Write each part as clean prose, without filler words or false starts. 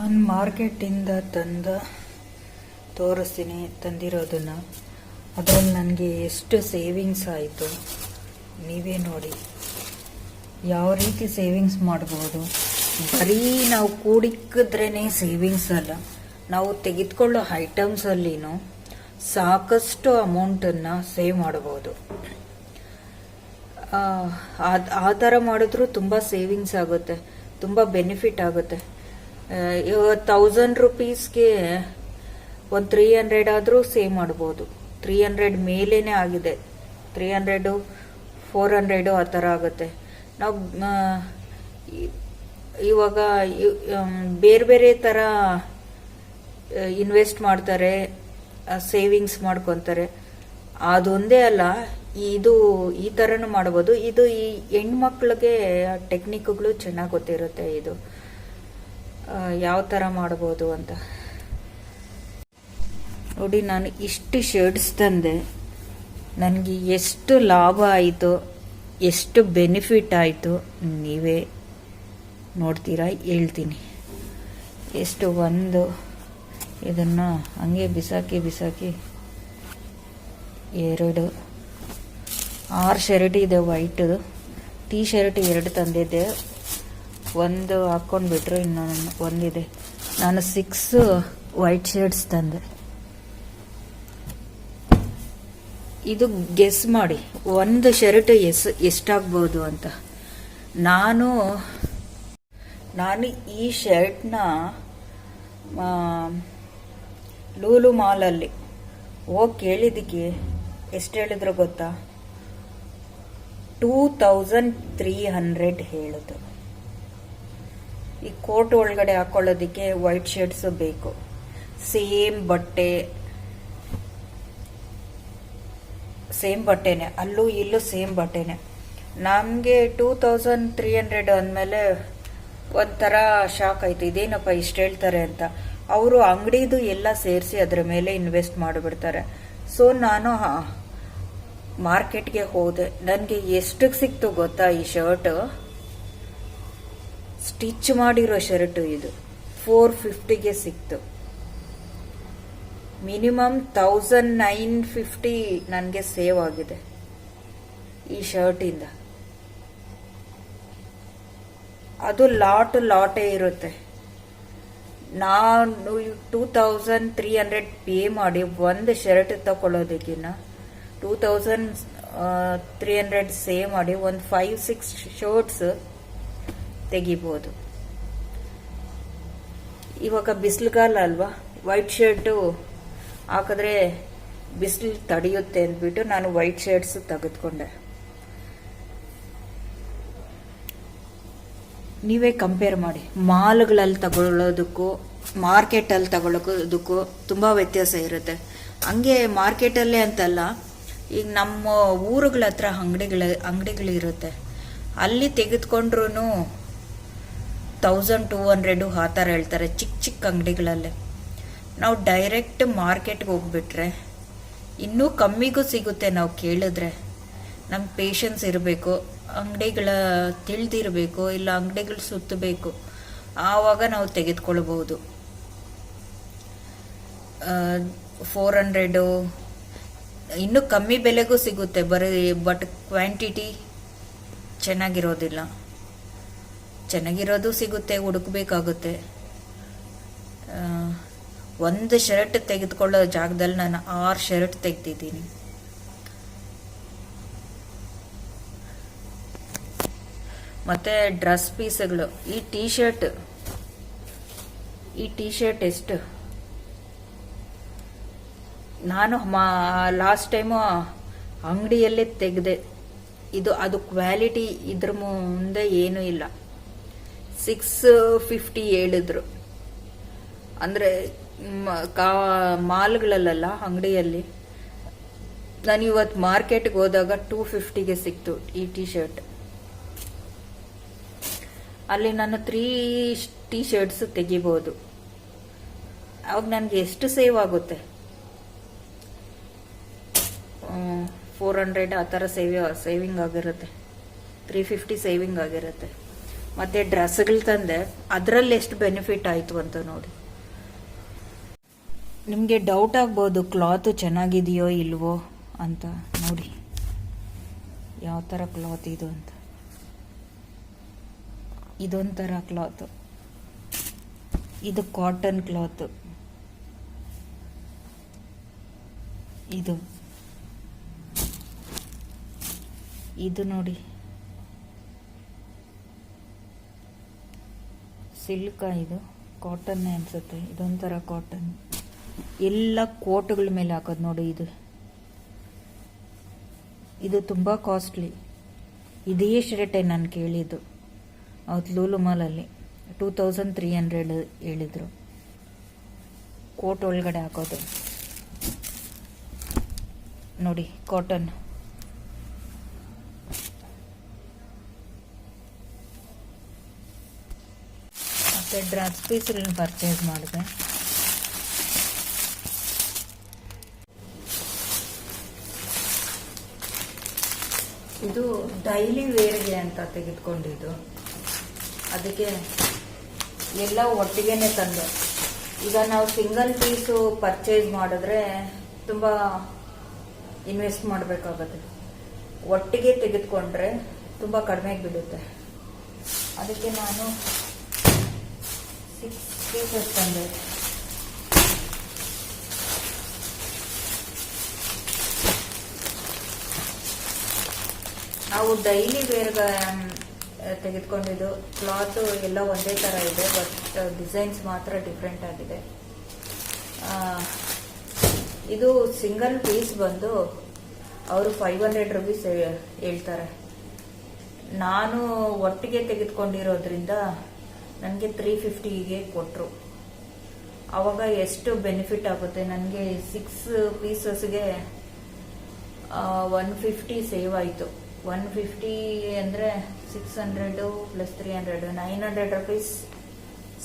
ನಾನು ಮಾರ್ಕೆಟಿಂದ ತೋರಿಸ್ತೀನಿ ತಂದಿರೋದನ್ನು. ಅದರಲ್ಲಿ ನನಗೆ ಎಷ್ಟು ಸೇವಿಂಗ್ಸ್ ಆಯಿತು ನೀವೇ ನೋಡಿ. ಯಾವ ರೀತಿ ಸೇವಿಂಗ್ಸ್ ಮಾಡ್ಬೋದು. ಬರೀ ನಾವು ಕೂಡಿಕ್ಕಿದ್ರೇ ಸೇವಿಂಗ್ಸ್ ಅಲ್ಲ, ನಾವು ತೆಗೆದುಕೊಳ್ಳೋ ಐಟಮ್ಸಲ್ಲಿನೂ ಸಾಕಷ್ಟು ಅಮೌಂಟನ್ನು ಸೇವ್ ಮಾಡ್ಬೋದು. ಆ ಥರ ಮಾಡಿದ್ರೂ ತುಂಬ ಸೇವಿಂಗ್ಸ್ ಆಗುತ್ತೆ, ತುಂಬ ಬೆನಿಫಿಟ್ ಆಗುತ್ತೆ. 1000 ರೂಪೀಸ್ಗೆ ಒಂದು 300 ಆದರೂ ಸೇವ್ ಮಾಡ್ಬೋದು. 300 ಮೇಲೇ ಆಗಿದೆ, 300 400 ಆ ಥರ ಆಗುತ್ತೆ. ನಾವು ಇವಾಗ ಬೇರೆ ಬೇರೆ ಥರ ಇನ್ವೆಸ್ಟ್ ಮಾಡ್ತಾರೆ, ಸೇವಿಂಗ್ಸ್ ಮಾಡ್ಕೊತಾರೆ. ಅದೊಂದೇ ಅಲ್ಲ, ಈ ಥರನೂ ಮಾಡ್ಬೋದು. ಇದು ಈ ಹೆಣ್ಮಕ್ಳಿಗೆ ಟೆಕ್ನಿಕ್ಗಳು ಚೆನ್ನಾಗಿ ಗೊತ್ತಿರುತ್ತೆ. ಇದು ಯಾವ ಥರ ಮಾಡ್ಬೋದು ಅಂತ ನೋಡಿ. ನಾನು ಇಷ್ಟು ಶರ್ಟ್ಸ್ ತಂದೆ, ನನಗೆ ಎಷ್ಟು ಲಾಭ ಆಯಿತು, ಎಷ್ಟು ಬೆನಿಫಿಟ್ ಆಯಿತು ನೀವೇ ನೋಡ್ತೀರಾ, ಹೇಳ್ತೀನಿ. ಎಷ್ಟು ಒಂದು ಇದನ್ನು ಹಂಗೆ ಬಿಸಾಕಿ 2 6 ಶರ್ಟ್ ಇದೆ. ವೈಟ್ ಟೀ ಶರ್ಟ್ 2 ತಂದಿದ್ದೆ, ಒಂದು ಹಾಕ್ಕೊಂಡ್ಬಿಟ್ರು, ಇನ್ನೊಂದು ಒಂದಿದೆ. ನಾನು 6 ವೈಟ್ ಶರ್ಟ್ಸ್ ತಂದೆ. ಇದು ಗೆಸ್ ಮಾಡಿ ಒಂದು ಶರ್ಟ್ ಎಷ್ಟಾಗ್ಬೋದು ಅಂತ. ನಾನು ಈ ಶರ್ಟ್ನ ಲೂಲು ಮಾಲಲ್ಲಿ ಹೋಗಿ ಕೇಳಿದ್ದಕ್ಕೆ ಎಷ್ಟು ಹೇಳಿದ್ರು ಗೊತ್ತಾ? 2300 ಹೇಳಿದ್ರು. ಈ ಕೋಟ್ ಒಳಗಡೆ ಹಾಕೊಳ್ಳೋದಿಕ್ಕೆ ವೈಟ್ ಶರ್ಟ್ಸ್ ಬೇಕು, ಸೇಮ್ ಬಟ್ಟೆನೆ, ಅಲ್ಲೂ ಇಲ್ಲೂ ಸೇಮ್ ಬಟ್ಟೆನೆ. ನಮಗೆ 2300 ಅಂದಮೇಲೆ ಒಂಥರ ಶಾಕ್ ಆಯ್ತು, ಇದೇನಪ್ಪ ಇಷ್ಟು ಹೇಳ್ತಾರೆ ಅಂತ. ಅವರು ಅಂಗಡಿದು ಎಲ್ಲ ಸೇರಿಸಿ ಅದರ ಮೇಲೆ ಇನ್ವೆಸ್ಟ್ ಮಾಡಿಬಿಡ್ತಾರೆ. ಸೊ ನಾನು ಮಾರ್ಕೆಟ್ಗೆ ಹೋದೆ. ನನಗೆ ಎಷ್ಟಕ್ಕೆ ಸಿಕ್ತು ಗೊತ್ತಾ? ಈ ಶರ್ಟ್ ಸ್ಟಿಚ್ ಮಾಡಿರೋ ಶರ್ಟ್ ಇದು 450ಗೆ ಸಿಕ್ತು. ಮಿನಿಮಮ್ 1950 ನನಗೆ ಸೇವ್ ಆಗಿದೆ ಈ ಶರ್ಟಿಂದ. ಅದು ಲಾಟೇ ಇರುತ್ತೆ. ನಾನು 2300 ಪೇ ಮಾಡಿ ಒಂದು ಶರ್ಟ್ ತಗೊಳ್ಳೋದಕ್ಕಿಂತ 2300 ಸೇವ್ ಮಾಡಿ ಒಂದು 5-6 ಶರ್ಟ್ಸ್ ತೆಗಿಬೋದು. ಇವಾಗ ಬಿಸಿಲುಗಾಲ ಅಲ್ವಾ, ವೈಟ್ ಶರ್ಟು ಹಾಕಿದ್ರೆ ಬಿಸಿಲು ತಡೆಯುತ್ತೆ ಅಂದ್ಬಿಟ್ಟು ನಾನು ವೈಟ್ ಶರ್ಟ್ಸ್ ತೆಗೆದುಕೊಂಡೆ. ನೀವೇ ಕಂಪೇರ್ ಮಾಡಿ. ಮಾಲ್ಗಳಲ್ಲಿ ತಗೊಳ್ಳೋದಕ್ಕೂ ಮಾರ್ಕೆಟಲ್ಲಿ ತಗೊಳ್ಳೋದಕ್ಕೂ ತುಂಬ ವ್ಯತ್ಯಾಸ ಇರುತ್ತೆ. ಹಂಗೆ ಮಾರ್ಕೆಟಲ್ಲೇ ಅಂತಲ್ಲ, ಈಗ ನಮ್ಮ ಊರುಗಳ ಹತ್ರ ಅಂಗಡಿಗಳಿರುತ್ತೆ, ಅಲ್ಲಿ ತೆಗೆದುಕೊಂಡ್ರೂ 1200 ಆ ಥರ ಹೇಳ್ತಾರೆ, ಚಿಕ್ಕ ಅಂಗಡಿಗಳಲ್ಲೇ. ನಾವು ಡೈರೆಕ್ಟ್ ಮಾರ್ಕೆಟ್ಗೆ ಹೋಗ್ಬಿಟ್ರೆ ಇನ್ನೂ ಕಮ್ಮಿಗೂ ಸಿಗುತ್ತೆ. ನಾವು ಕೇಳಿದ್ರೆ ನಮ್ಗೆ ಪೇಷನ್ಸ್ ಇರಬೇಕು, ಅಂಗಡಿಗಳ ತಿಳಿದಿರಬೇಕು, ಇಲ್ಲ ಅಂಗಡಿಗಳು ಸುತ್ತಬೇಕು, ಆವಾಗ ನಾವು ತೆಗೆದುಕೊಳ್ಬಹುದು. 400 ಇನ್ನೂ ಕಮ್ಮಿ ಬೆಲೆಗೂ ಸಿಗುತ್ತೆ, ಬಟ್ ಕ್ವಾಂಟಿಟಿ ಚೆನ್ನಾಗಿರೋದಿಲ್ಲ. ಚೆನ್ನಾಗಿರೋದು ಸಿಗುತ್ತೆ, ಹುಡುಕ್ಬೇಕಾಗುತ್ತೆ. ಒಂದು ಶರ್ಟ್ ತೆಗೆದುಕೊಳ್ಳೋ ಜಾಗದಲ್ಲಿ ನಾನು 6 ಶರ್ಟ್ ತೆಗೆದಿದ್ದೀನಿ. ಮತ್ತೆ ಡ್ರೆಸ್ ಪೀಸ್ಗಳು. ಈ ಟೀ ಶರ್ಟ್ ಎಷ್ಟು? ನಾನು ಲಾಸ್ಟ್ ಟೈಮು ಅಂಗಡಿಯಲ್ಲೇ ತೆಗೆದೆ. ಅದು ಕ್ವಾಲಿಟಿ ಇದ್ರ ಮುಂದೆ ಏನೂ ಇಲ್ಲ. 650 ಹೇಳಿದ್ರು. ಅಂದರೆ ಮಾಲ್ಗಳಲ್ಲ, ಅಂಗಡಿಯಲ್ಲಿ. ನಾನು ಇವತ್ತು ಮಾರ್ಕೆಟ್ಗೆ ಹೋದಾಗ 250ಗೆ ಸಿಕ್ತು ಈ ಟೀ ಶರ್ಟ್. ಅಲ್ಲಿ ನಾನು 3 ಟೀ ಶರ್ಟ್ಸ್ ತೆಗಿಬೋದು. ಅವಾಗ ನನಗೆ ಎಷ್ಟು ಸೇವ್ ಆಗುತ್ತೆ? 400 ಆ ಥರ ಸೇವಿಂಗ್ ಆಗಿರುತ್ತೆ, 350 ಸೇವಿಂಗ್ ಆಗಿರುತ್ತೆ. ಮತ್ತು ಡ್ರೆಸ್ಗಳು ತಂದೆ, ಅದರಲ್ಲಿ ಎಷ್ಟು ಬೆನಿಫಿಟ್ ಆಯಿತು ಅಂತ ನೋಡಿ. ನಿಮಗೆ ಡೌಟ್ ಆಗ್ಬೋದು ಕ್ಲಾತು ಚೆನ್ನಾಗಿದೆಯೋ ಇಲ್ವೋ ಅಂತ. ನೋಡಿ ಯಾವ ಥರ ಕ್ಲಾತ್ ಇದು ಅಂತ. ಇದೊಂಥರ ಕ್ಲಾತು, ಇದು ಕಾಟನ್ ಕ್ಲಾತು, ಇದು ನೋಡಿ ಸಿಲ್ಕ, ಇದು ಕಾಟನ್ನೇ ಅನ್ಸುತ್ತೆ. ಇದೊಂಥರ ಕಾಟನ್. ಎಲ್ಲ ಕೋಟ್ಗಳ ಮೇಲೆ ಹಾಕೋದು ನೋಡಿ. ಇದು ತುಂಬ ಕಾಸ್ಟ್ಲಿ. ಇದೇ ರೇಟೇ ನಾನು ಕೇಳಿದ್ದು ಅವತ್ತು ಲೂಲು ಮಾಲಲ್ಲಿ. 2300 ಹೇಳಿದರು ಕೋಟ್ ಒಳಗಡೆ ಹಾಕೋದು. ನೋಡಿ ಕಾಟನ್. ಮತ್ತು ಡ್ರೆಸ್ ಪೀಸ್ಗಳನ್ನ ಪರ್ಚೇಸ್ ಮಾಡಿದೆ. ಇದು ಡೈಲಿ ವೇರ್ಗೆ ಅಂತ ತೆಗೆದುಕೊಂಡಿದ್ದು, ಅದಕ್ಕೆ ಎಲ್ಲ ಒಟ್ಟಿಗೆನೆ ತಂದೆ. ಈಗ ನಾವು ಸಿಂಗಲ್ ಪೀಸು ಪರ್ಚೇಸ್ ಮಾಡಿದ್ರೆ ತುಂಬ ಇನ್ವೆಸ್ಟ್ ಮಾಡಬೇಕಾಗುತ್ತೆ. ಒಟ್ಟಿಗೆ ತೆಗೆದುಕೊಂಡ್ರೆ ತುಂಬ ಕಡಿಮೆಗೆ ಬೀಳುತ್ತೆ. ಅದಕ್ಕೆ ನಾನು 6 ಪೀಸಸ್ ತಂದೆ. ನಾವು ಡೈಲಿ ವೇರ್ಗೆ ತೆಗೆದುಕೊಂಡಿದ್ದು. ಕ್ಲಾತ್ ಎಲ್ಲ ಒಂದೇ ಥರ ಇದೆ, ಬಟ್ ಡಿಸೈನ್ಸ್ ಮಾತ್ರ ಡಿಫ್ರೆಂಟ್ ಆಗಿದೆ. ಇದು ಸಿಂಗಲ್ ಪೀಸ್ ಬಂದು ಅವರು 500 ರುಪೀಸ್ ಹೇಳ್ತಾರೆ. ನಾನು ಒಟ್ಟಿಗೆ ತೆಗೆದುಕೊಂಡಿರೋದ್ರಿಂದ ನನಗೆ 350ಗೆ ಕೊಟ್ಟರು. ಆವಾಗ ಎಷ್ಟು ಬೆನಿಫಿಟ್ ಆಗುತ್ತೆ ನನಗೆ. 6 ಪೀಸಸ್ಗೆ 150 ಸೇವ್ ಆಯಿತು. 150 ಅಂದರೆ 600 ಪ್ಲಸ್ 300 900 ರುಪೀಸ್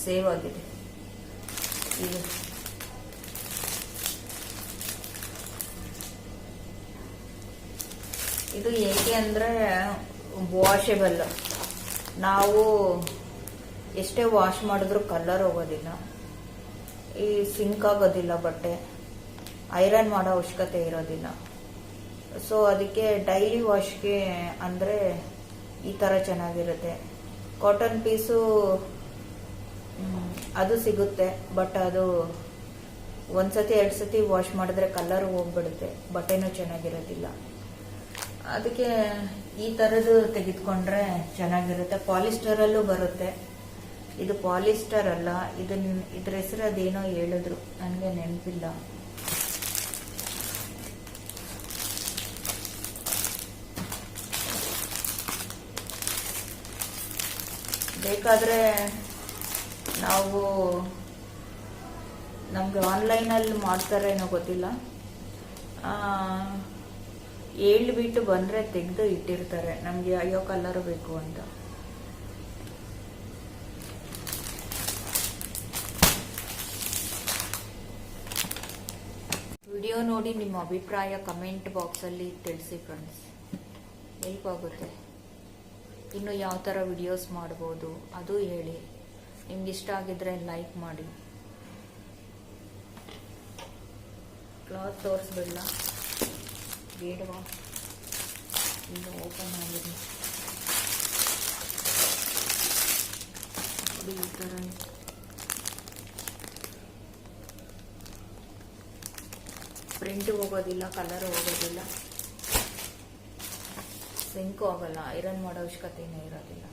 ಸೇವ್ ಆಗಿದೆ. ಇದು ಏಕೆ ಅಂದರೆ ವಾಷೆಬಲ್. ನಾವು ಎಷ್ಟೇ ವಾಶ್ ಮಾಡಿದ್ರೂ ಕಲರ್ ಹೋಗೋದಿಲ್ಲ, ಈ ಸಿಂಕ್ ಆಗೋದಿಲ್ಲ, ಬಟ್ಟೆ ಐರನ್ ಮಾಡೋ ಅವಶ್ಯಕತೆ ಇರೋದಿಲ್ಲ. ಸೊ ಅದಕ್ಕೆ ಡೈಲಿ ವಾಶ್ಗೆ ಅಂದರೆ ಈ ಥರ ಚೆನ್ನಾಗಿರುತ್ತೆ. ಕಾಟನ್ ಪೀಸು ಅದು ಸಿಗುತ್ತೆ, ಬಟ್ ಅದು ಒಂದ್ಸತಿ 2 ಸತಿ ವಾಶ್ ಮಾಡಿದ್ರೆ ಕಲರ್ ಹೋಗ್ಬಿಡುತ್ತೆ, ಬಟ್ಟೆನೂ ಚೆನ್ನಾಗಿರೋದಿಲ್ಲ. ಅದಕ್ಕೆ ಈ ಥರದ್ದು ತೆಗೆದುಕೊಂಡ್ರೆ ಚೆನ್ನಾಗಿರುತ್ತೆ. ಪಾಲಿಸ್ಟರಲ್ಲೂ ಬರುತ್ತೆ. ಇದು ಪಾಲಿಸ್ಟರ್ ಅಲ್ಲ, ಇದ್ರ ಹೆಸರು ಅದೇನೋ ಹೇಳಿದ್ರು, ನನಗೆ ನೆನಪಿಲ್ಲ. ಬೇಕಾದರೆ ನಾವು ನಮಗೆ ಆನ್ಲೈನಲ್ಲಿ ಮಾಡ್ತಾರೇನೋ ಗೊತ್ತಿಲ್ಲ, ಹೇಳ್ಬಿಟ್ಟು ಬಂದರೆ ತೆಗೆದು ಇಟ್ಟಿರ್ತಾರೆ ನಮಗೆ ಅಯ್ಯೋ ಕಲರ್ ಬೇಕು ಅಂತ. ವಿಡಿಯೋ ನೋಡಿ ನಿಮ್ಮ ಅಭಿಪ್ರಾಯ ಕಮೆಂಟ್ ಬಾಕ್ಸಲ್ಲಿ ತಿಳಿಸಿ ಫ್ರೆಂಡ್ಸ್, ಹೆಲ್ಪ್ ಆಗುತ್ತೆ. ಇನ್ನು ಯಾವ ಥರ ವಿಡಿಯೋಸ್ ಮಾಡ್ಬೋದು ಅದು ಹೇಳಿ. ನಿಮ್ಗೆ ಇಷ್ಟ ಆಗಿದ್ರೆ ಲೈಕ್ ಮಾಡಿ. ಕ್ಲಾತ್ ತೋರಿಸ್ಬಿಡಲ ಬೇಡವಾ? ಈಗ ಓಪನ್ ಆಗಿದೆ. ಈ ಥರ ಪ್ರಿಂಟ್ ಹೋಗೋದಿಲ್ಲ, ಕಲರ್ ಹೋಗೋದಿಲ್ಲ, ಸಿಂಕ್ ಹೋಗಲ್ಲ, ಐರನ್ ಮಾಡೋ ಅವಶ್ಯಕತೆನೇ ಇರೋದಿಲ್ಲ.